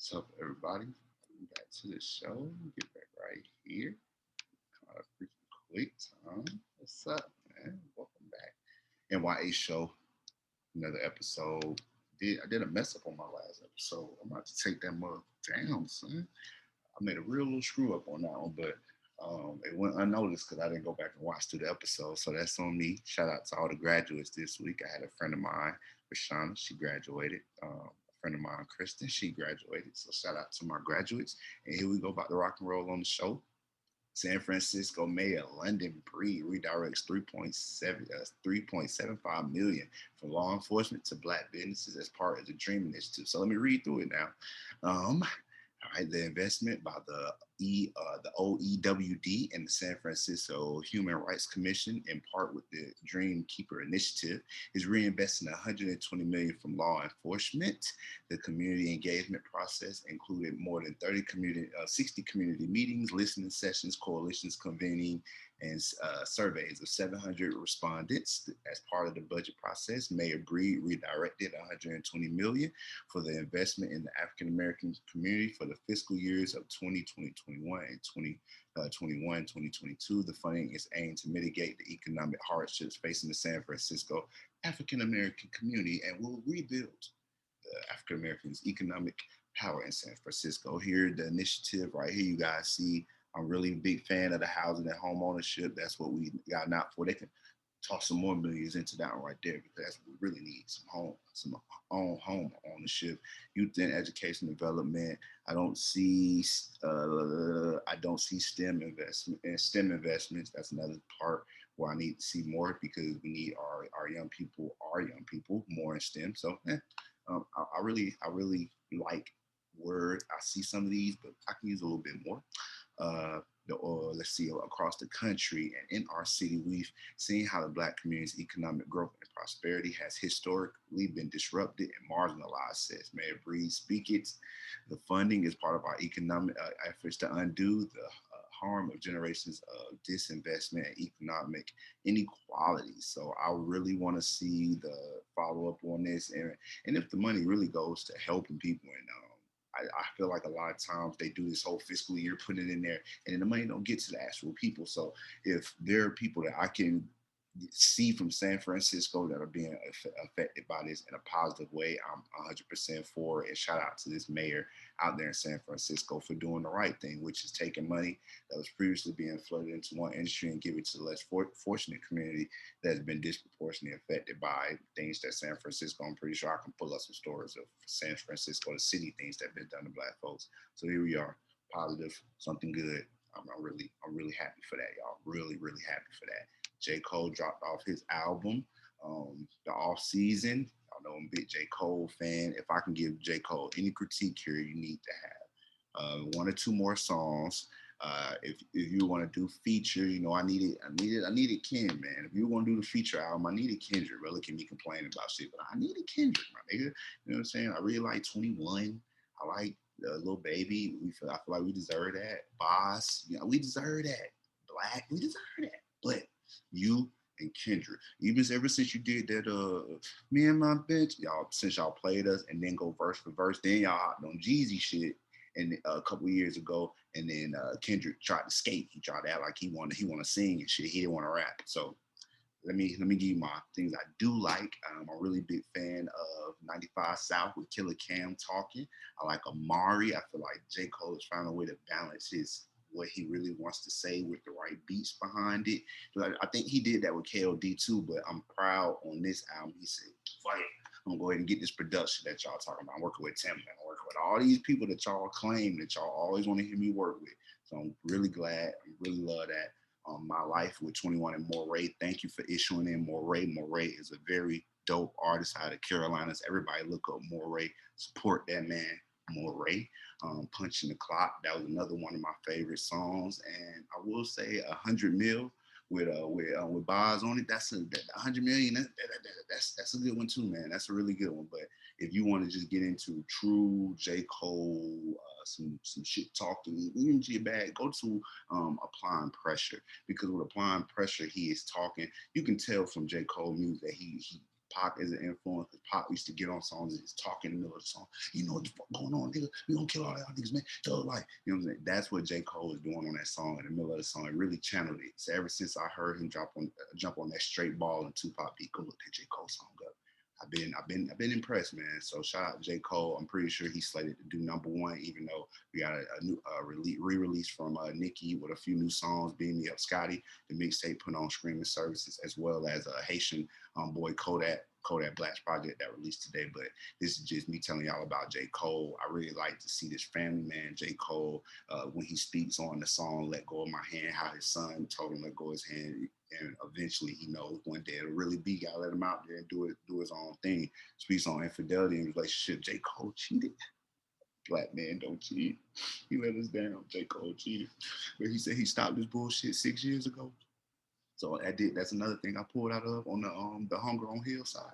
What's up, everybody? Welcome back to the show. Get back right here. Kind of freaking quick time. What's up, man? Welcome back. N.y.a show. Another episode. I did a mess up on my last episode. I'm about to take that mother down, son. I made a real little screw up on that one, but it went unnoticed because I didn't go back and watch through the episode. So that's on me. Shout out to all the graduates this week. I had a friend of mine, Rashana, she graduated. A friend of mine, Kristen, she graduated. So shout out to my graduates. And here we go about the rock and roll on the show. San Francisco Mayor London Breed redirects 3.75 million from law enforcement to black businesses as part of the Dream Initiative. So let me read through it now. All right, the investment by the OEWD and the San Francisco Human Rights Commission, in part with the Dream Keeper Initiative, is reinvesting 120 million from law enforcement. The community engagement process included more than 60 community meetings, listening sessions, coalitions convening, and surveys of 700 respondents. As part of the budget process, Mayor Breed redirected 120 million for the investment in the African American community for the fiscal years of 2021 and 2022. The funding is aimed to mitigate the economic hardships facing the San Francisco African American community and will rebuild the African Americans' economic power in San Francisco. Here, the initiative right here, you guys see. I'm really a big fan of the housing and home ownership. That's what we got out for. They can toss some more millions into that one right there because that's what we really need: some own home ownership, youth and education development. I don't see STEM investment and STEM investments. That's another part where I need to see more because we need our young people more in STEM. So I really like word. I see some of these, but I can use a little bit more. Uh, let's see, across the country and in our city, we've seen how the Black community's economic growth and prosperity has historically been disrupted and marginalized, says Mayor Breed. Speak it. The funding is part of our economic efforts to undo the harm of generations of disinvestment and economic inequality. So I really want to see the follow up on this, and if the money really goes to helping people and I feel like a lot of times they do this whole fiscal year, put it in there, and then the money don't get to the actual people. So if there are people that I can see from San Francisco that are being affected by this in a positive way, I'm 100% for it. And shout out to this mayor out there in San Francisco for doing the right thing, which is taking money that was previously being flooded into one industry and give it to the less fortunate community that's been disproportionately affected by things that San Francisco. I'm pretty sure I can pull up some stories of San Francisco, the city, things that have been done to Black folks. So here we are, positive, something good. I'm really happy for that, y'all. Really happy for that. J. Cole dropped off his album, the off season. I know I'm a big J. Cole fan. If I can give J. Cole any critique here, you need to have one or two more songs. If you want to do feature, I needed Ken, man. If you want to do the feature album, I needed Kendrick. Really can be complaining about shit, but I needed Kendrick, my nigga. You know what I'm saying? I really like 21. I like Little Baby. I feel like we deserve that. Boss, we deserve that. Black, we deserve that. But you and Kendrick, even ever since you did that, me and my bitch, y'all, since y'all played us and then go verse for verse, then y'all hopped on Jeezy shit, and a couple of years ago, and then Kendrick tried to skate. He tried to act like he wanted to sing and shit. He didn't want to rap. So let me give you my things I do like. I'm a really big fan of 95 South with Killer Cam talking. I like Amari. I feel like J. Cole has found a way to balance his what he really wants to say with the right beats behind it. I think he did that with KOD too, but I'm proud on this album. He said, fuck it. I'm gonna go ahead and get this production that y'all talking about. I'm working with Tim, I'm working with all these people that y'all claim that y'all always want to hear me work with. So I'm really glad. I really love that. My Life with 21 and Nya. Thank you for issuing in Nya. Nya is a very dope artist out of Carolinas. Everybody look up Nya. Support that man, Nya. Punching the Clock. That was another one of my favorite songs. And I will say 100 Mil with bars on it. That's that 100 million. That's a good one too, man. That's a really good one. But if you want to just get into true J. Cole, some shit talking, even G bag, go to Applying Pressure, because with Applying Pressure, he is talking. You can tell from J. Cole music that he Pac is an influence. Because Pac used to get on songs and just talk in the middle of the song. You know what the fuck going on, nigga? We gonna kill all y'all niggas, man. So like, you know what I'm saying? That's what J. Cole is doing on that song in the middle of the song. It really channeled it. So ever since I heard him jump on that straight ball and Tupac beat, go look that J. Cole song up. I've been impressed, man. So shout out to J. Cole. I'm pretty sure he's slated to do #1, even though we got a new re-release from Nicki with a few new songs, Beam Me Up Scotty, the mixtape put on streaming services, as well as a Haitian boy Kodak Black's project that released today. But this is just me telling y'all about J. Cole. I really like to see this family man, J. Cole, when he speaks on the song Let Go of My Hand, how his son told him let go of his hand. And eventually he knows one day it'll really be, gotta let him out there and do his own thing. Speaks on infidelity in relationship. J. Cole cheated. Black man don't cheat. He let us down. J. Cole cheated. But he said he stopped this bullshit 6 years ago. So that's another thing I pulled out of on the Hunger on Hill side.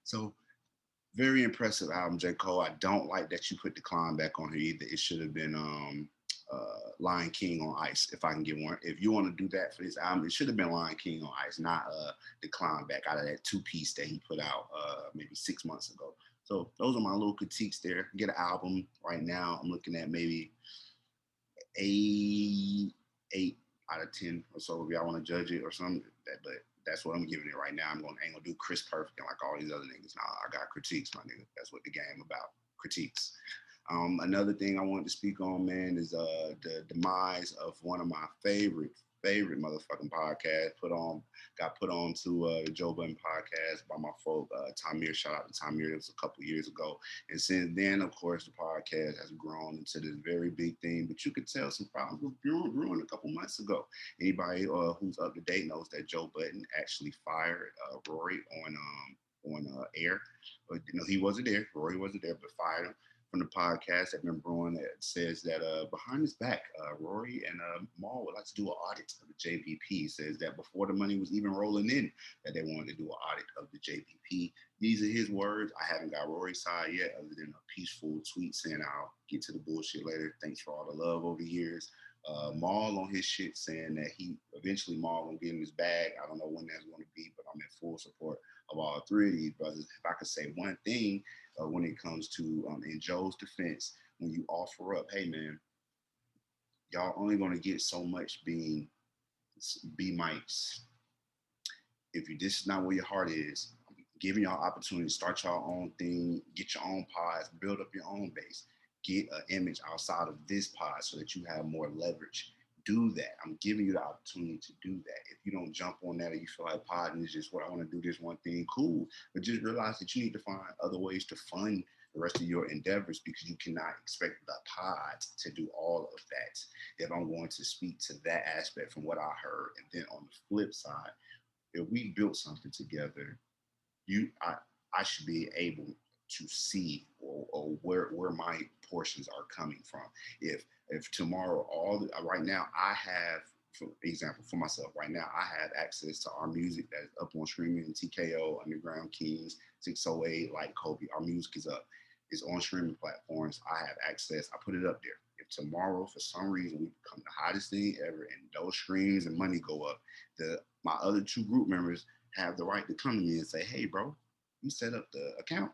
So very impressive album, J. Cole. I don't like that you put Decline back on here either. It should have been Lion King on Ice, if I can get one. If you want to do that for this album, it should have been Lion King on Ice, not Decline back out of that 2-piece that he put out maybe 6 months ago. So those are my little critiques there. Get an album right now. I'm looking at maybe eight out of 10 or so if y'all want to judge it or something. But that's what I'm giving it right now. I ain't gonna do Chris Perfect and like all these other niggas. Nah, I got critiques, my nigga. That's what the game about. Critiques. Another thing I wanted to speak on, man, is the demise of one of my favorite motherfucking podcasts. Got put on to the Joe Budden podcast by my folk Tamir. Shout out to Tamir. It was a couple years ago, and since then, of course, the podcast has grown into this very big thing. But you could tell some problems were brewing a couple months ago. Anybody who's up to date knows that Joe Budden actually fired Rory on air. But, he wasn't there. Rory wasn't there, but fired him from the podcast that been brewing that says that behind his back, Rory and Maul would like to do an audit of the JVP. Says that before the money was even rolling in, that they wanted to do an audit of the JVP. These are his words. I haven't got Rory's side yet, other than a peaceful tweet saying I'll get to the bullshit later. Thanks for all the love over the years. Maul on his shit saying that he eventually Maul gonna get in his bag. I don't know when that's going to be, but I'm in full support of all three of these brothers. If I could say one thing when it comes to in Joe's defense, when you offer up, hey man, y'all only going to get so much being B mics. If you this is not where your heart is, I'm giving y'all opportunity to start your own thing, get your own pods, build up your own base, get an image outside of this pod so that you have more leverage. Do that. I'm giving you the opportunity to do that. If you don't jump on that or you feel like podding is just what I want to do, this one thing, cool. But just realize that you need to find other ways to fund the rest of your endeavors, because you cannot expect the pod to do all of that. If I'm going to speak to that aspect from what I heard, and then on the flip side, if we built something together, I should be able to see or where my portions are coming from. If tomorrow right now I have, for example, for myself right now, I have access to our music that is up on streaming, TKO, Underground Kings, 608, like Kobe. Our music is up. It's on streaming platforms. I have access. I put it up there. If tomorrow, for some reason, we become the hottest thing ever and those streams and money go up, my other two group members have the right to come to me and say, hey, bro, you set up the account.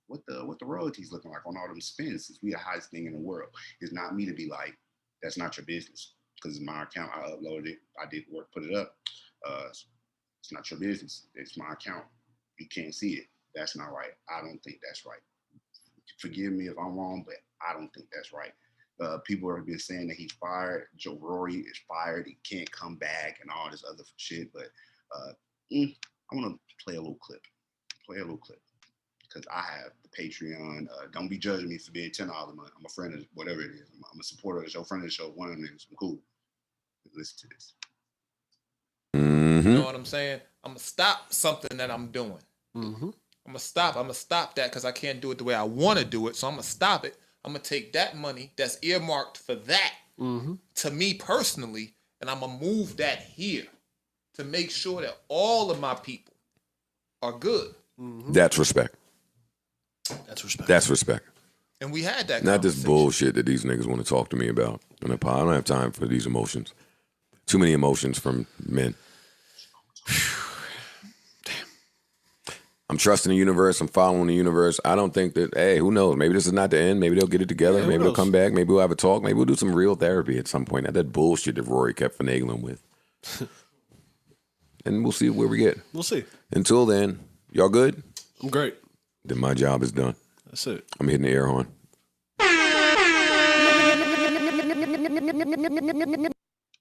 What the royalties looking like on all them spins, since we the hottest thing in the world. It's not me to be like, that's not your business, because it's my account. I uploaded it. I did work, put it up. It's not your business. It's my account. You can't see it. That's not right. I don't think that's right. Forgive me if I'm wrong, but I don't think that's right. People have been saying that he's fired. Joe Rory is fired. He can't come back and all this other shit. But I want to play a little clip. Because I have the Patreon. Don't be judging me for being $10 a month. I'm a friend of whatever it is. I'm a supporter of the show, friend of the show, one of them niggas. I'm cool. Listen to this. You know what I'm saying? I'm going to stop something that I'm doing. I'm going to stop that because I can't do it the way I want to do it. So I'm going to stop it. I'm going to take that money that's earmarked for that to me personally, and And I'm going to move that here to make sure that all of my people are good. Mm-hmm. That's respect. That's respect. That's respect. And we had that Not this conversation. bullshit that these niggas want to talk to me about. I don't have time for these emotions. Too many emotions from men. I'm trusting the universe. I'm following the universe. I don't think that, hey, who knows? Maybe this is not the end. Maybe they'll get it together. Yeah, maybe they'll come back. Maybe we'll have a talk. Maybe we'll do some real therapy at some point. Not that bullshit that Rory kept finagling with. And we'll see where we get. We'll see. Until then, y'all good? I'm great. Then my job is done. That's it. I'm hitting the air horn.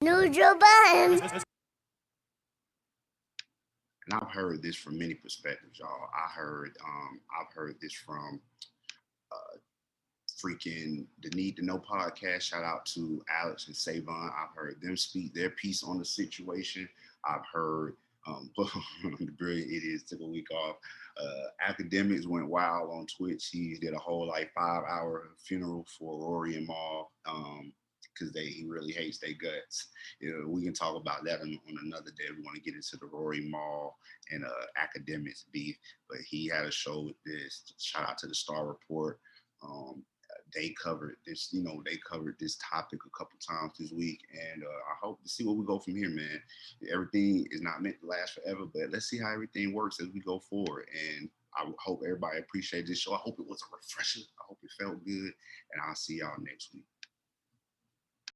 Neutral buttons. And I've heard this from many perspectives, y'all. I've heard this from freaking the Need to Know podcast. Shout out to Alex and Savon. I've heard them speak their piece on the situation. I've heard the brilliant idiots took a week off. Academics went wild on Twitch. He did a whole 5-hour funeral for Rory and Maul because he really hates their guts. We can talk about that on another day. We want to get into the Rory Maul and academics beef, but he had a show with this. Shout out to the Star Report. They covered this, they covered this topic a couple times this week, and I hope to see where we go from here, man. Everything is not meant to last forever, but let's see how everything works as we go forward. And I hope everybody appreciates this show. I hope it was a refresher. I hope it felt good, and I'll see y'all next week.